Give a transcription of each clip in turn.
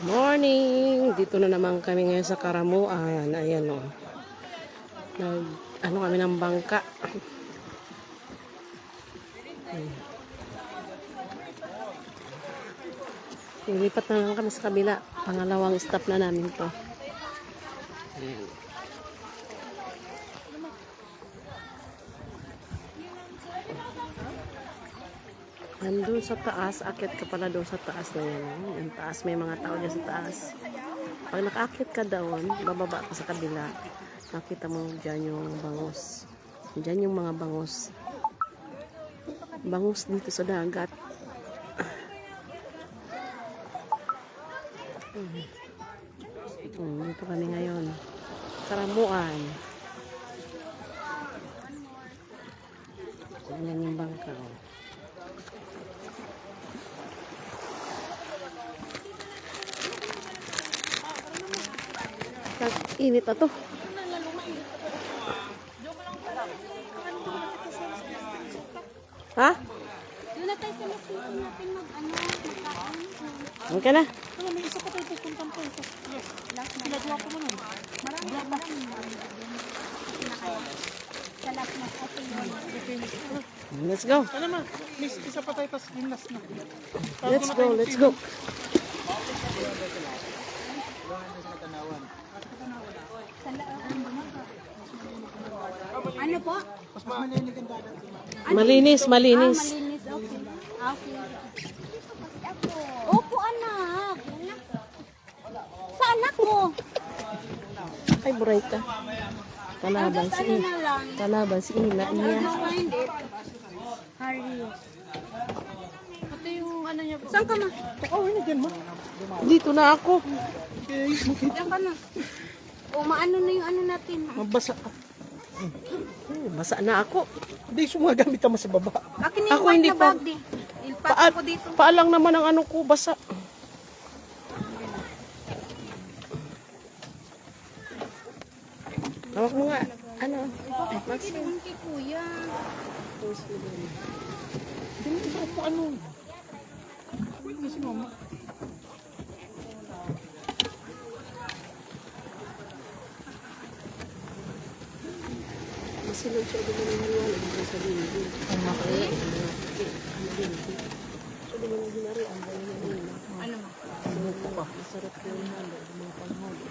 Morning! Dito na naman kami ngayon sa Karamuan. Ayan o. Ano kami ng bangka. Lilipat na lang kami sa kabila. Pangalawang stop na namin to. Ayan. Nandun sa taas, akit ka pala doon sa taas na yan. Yung taas, may mga tao dyan sa taas. Pag nakaakit ka doon, bababa ka sa kabila, nakita mo dyan yung bangus. Dyan yung mga bangus. Bangus dito sa dagat. Dito kami ngayon. Karamuan. Yan yung bangka. Init na to. Ha? Doon na tayo sa lasito natin magkain. Okay na. May isa pa tayo pupuntang po. Yes. Pinagawa ko mo nun. Marami. Sa last na po. Let's go. Ano ma? Miss, isa pa tayo tas yung last na. Let's go, let's go. Ano po? Mas malinig ang dagat. Malinis, malinis. Malinis, okay. Okay. Opo, anak. Sa anak mo. Ay, buray ka. Kalaban si Ano na lang. Kalaban si Ila. I'll Iya. just find it. Hurry. Ito yung ano niya po. Saan ka na? Oh, hindi dyan mo. Dito na ako. Diyan ka na. O, maano na yung ano natin. Mabasa ka. Basa na ako. Hindi, sumagamit mo sa baba. Akin Ako yung white hindi na pa. bag di. Ilpat ko dito. Paalang naman ang ano ko, basa. Hawak mo nga. Ano? Bakit naman kay kuya? Hindi ba po ano? Wait na si mama. Masilog siya din ng haliwala dito sa dingding. Ang makaya. Ano din. So, di mo na ginari ang bayan na yun. Ano mo? Masarap yung halo. Mga panghalo.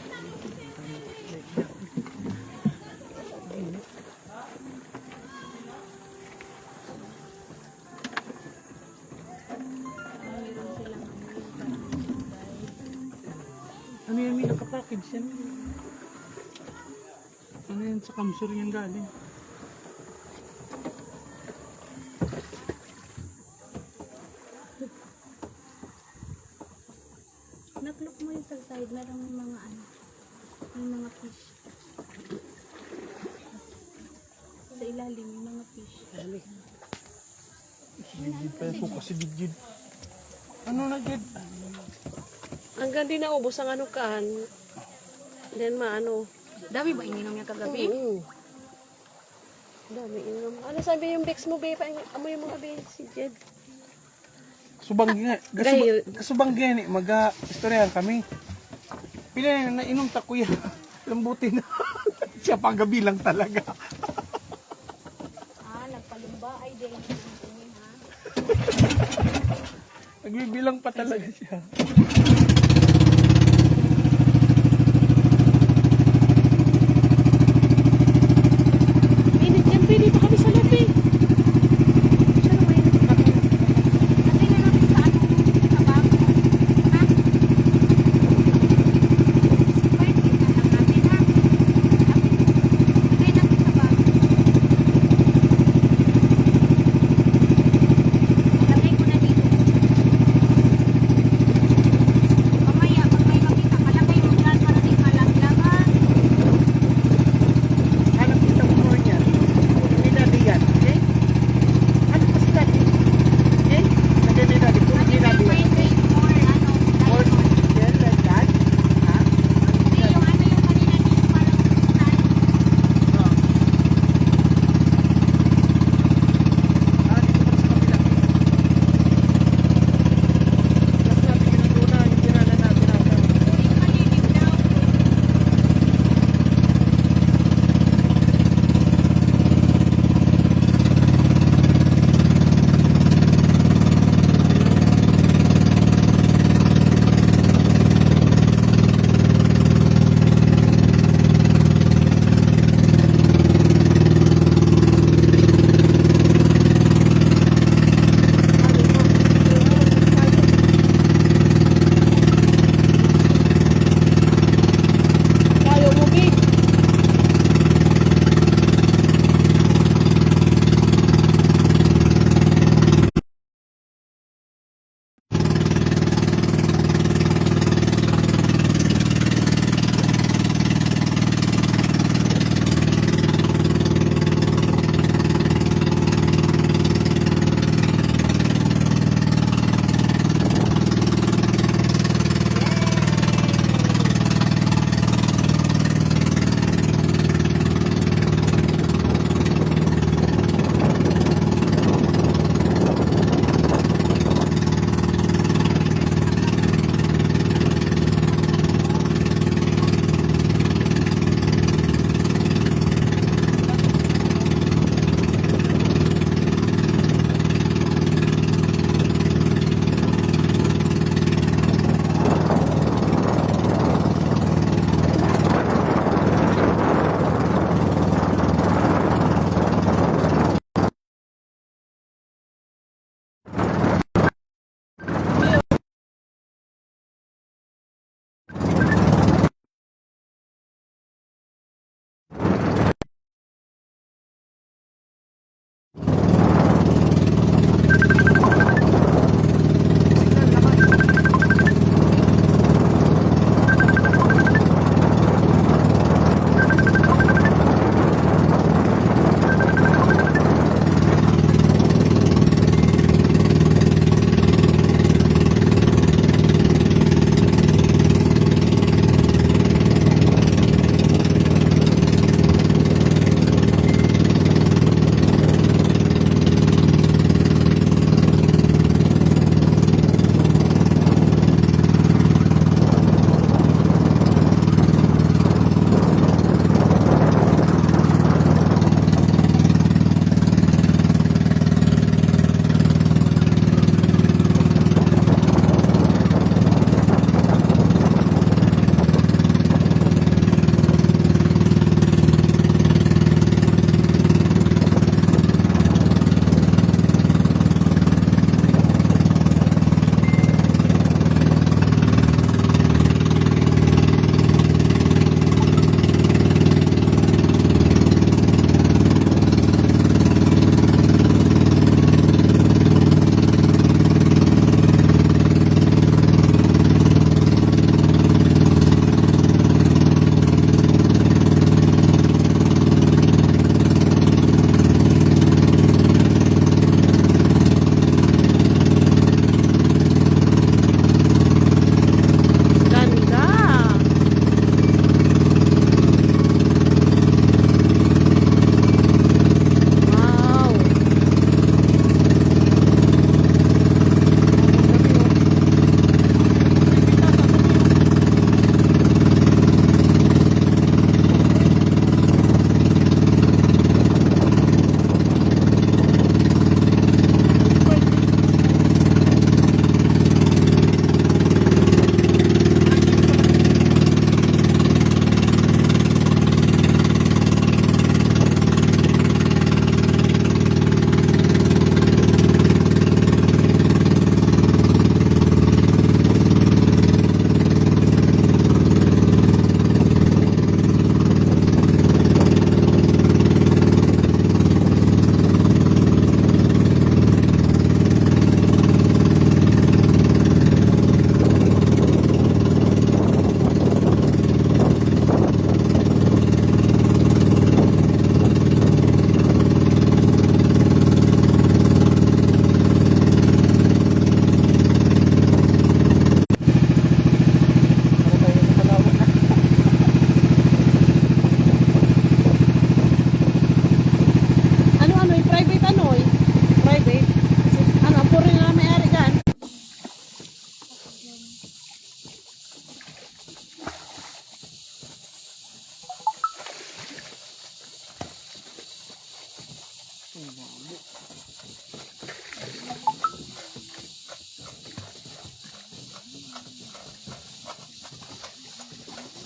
Ano yan, may nakapackage yan? Ano yan, sa kamsur yan galing? Nag-look mo yung sa side. Meron may mga ano. May mga fish. Sa ilalim, may mga fish. Digid pa yan po kasi digid. Ano na digid? Hanggang di naubos ang ano kaan. Then maano. Dami ba ininom niya kagabi? Oo. Dami inom. Ano sabi yung Bex mo, be? Amoy mo, be, si Jed. Subanggi nga. Gayo. Kasubanggi nga ni. Mag-istoryahan kami. Pila na nainom ta kuya. Lambutin na. Siya panggabi lang talaga. Nagpalumba. Ay, di. Ha? Nagbibilang pa talaga siya. Init yan, be. Dito kami sa labi. Siya na mainit ka. Natin na natin sa ano. Sa bag. Ha? Wait, kita lang natin ha. Natin natin sa bag. Lagay ko na dito.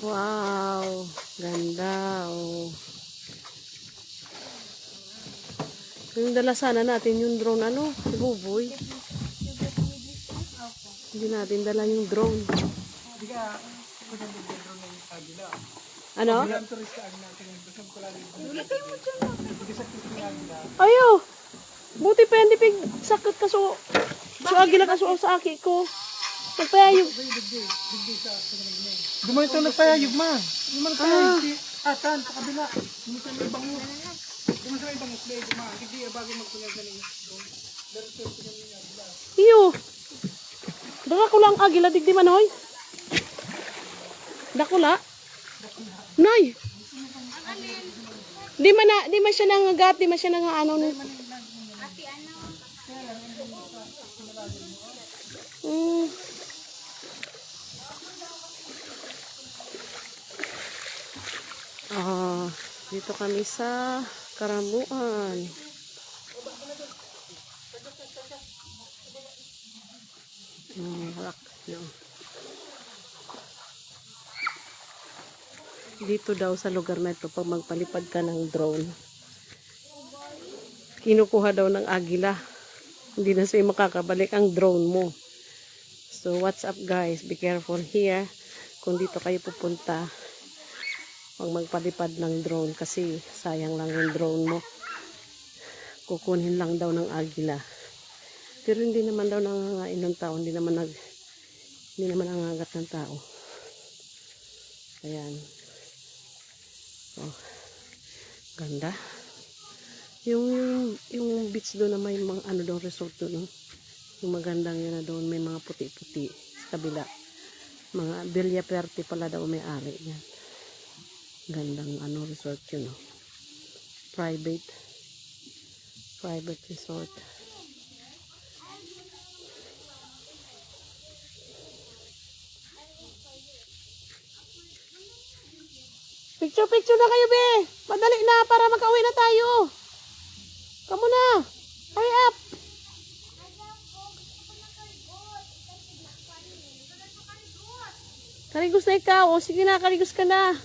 Wow, ganda. Oh. Yung dala sana natin yung drone, ano, si Buboy. Hindi natin dala yung drone. Ano? Ayo! Buti pa yan, dipig sakit ka so. So, agila ka so sa aki ko. Magpayayog. Gumawa ito nagpayayog ma. Gumawa nagpayayog si Atan sa kabila. Gumawa sa may bangus. Gumawa sa may bangus. Gumawa. Hindi bago magpagagaling. Iyo! Daka ko lang agila, digdi manoy. Dakula? Nay! Di man siya nangagat, di man siya nangaano. Mm. Dito kami sa Karambuan. Rock, no. Dito daw sa lugar na ito, pag magpalipad ka ng drone, kinukuha daw ng agila. Hindi na sa'yo makakabalik ang drone mo. So, what's up guys? Be careful here. Kung dito kayo pupunta, pag magpalipad ng drone, kasi sayang lang yung drone mo. Kukunin lang daw ng agila. Pero hindi naman daw nangangain ng tao. Hindi naman nangangagat ng tao. Ayan. Oh, ganda. Yung beach doon na may mga ano doon, resort doon. Yung magandang yun na doon, may mga puti-puti sa kabila. Mga Villa Perte pala daw may ari yan. Gandang ano resort yun. Oh. Private resort. Picture na kayo, be. Madali na para makauwi na tayo. Kamu na. Hurry up. Kaligos na ikaw. O, sige na, kaligos ka na.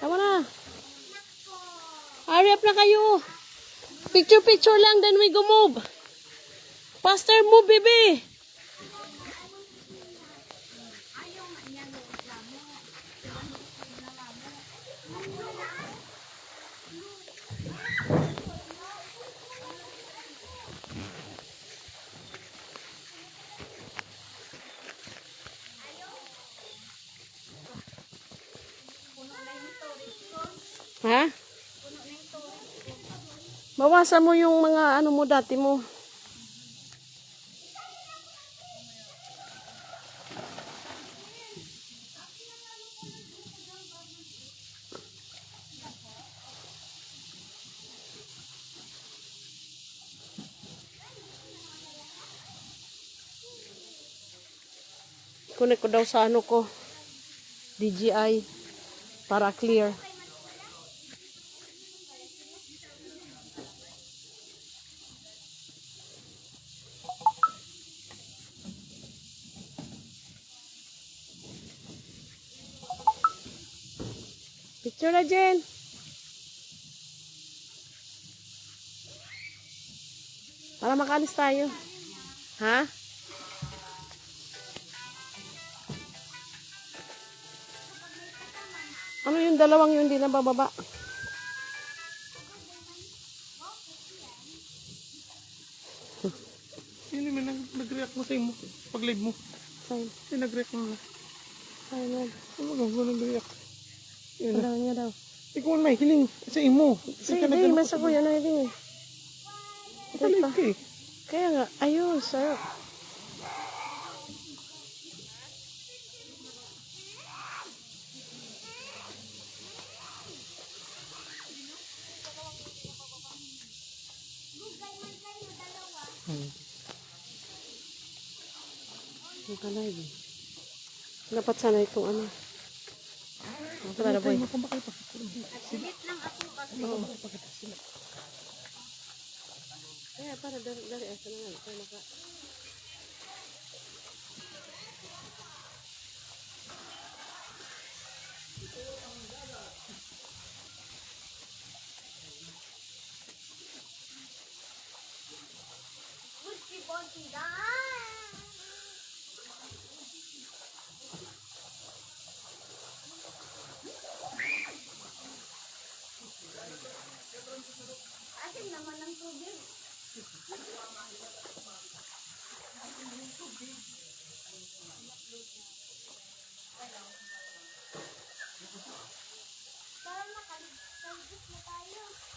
Tama na. Hurry up na kayo. Picture lang, then we go move. Faster move, baby. Ha? Bawasan mo yung mga ano mo dati mo. Connect ko daw sa ano ko. DJI para clear. Picture na, Jen. Para makalis tayo. Ha? Ano yung dalawang yung hindi na bababa? Hindi man nag-react mo sa imo. Pag-live mo. Saan? Hindi nag-react mo na. Saan? Ano mo nag-react? Yun na. Ano niya daw? Ikaw may hiling sa imo. Sige, masa ko yan. Ano yun eh. Pag-live ka eh. Kaya nga, ayos, sarap. Ang kalay. Dapat sana itong ano. Ang pala boy. Kaya para dari asa na nga. Para maka... Atin naman ng tubig. Para makaligtas na tayo.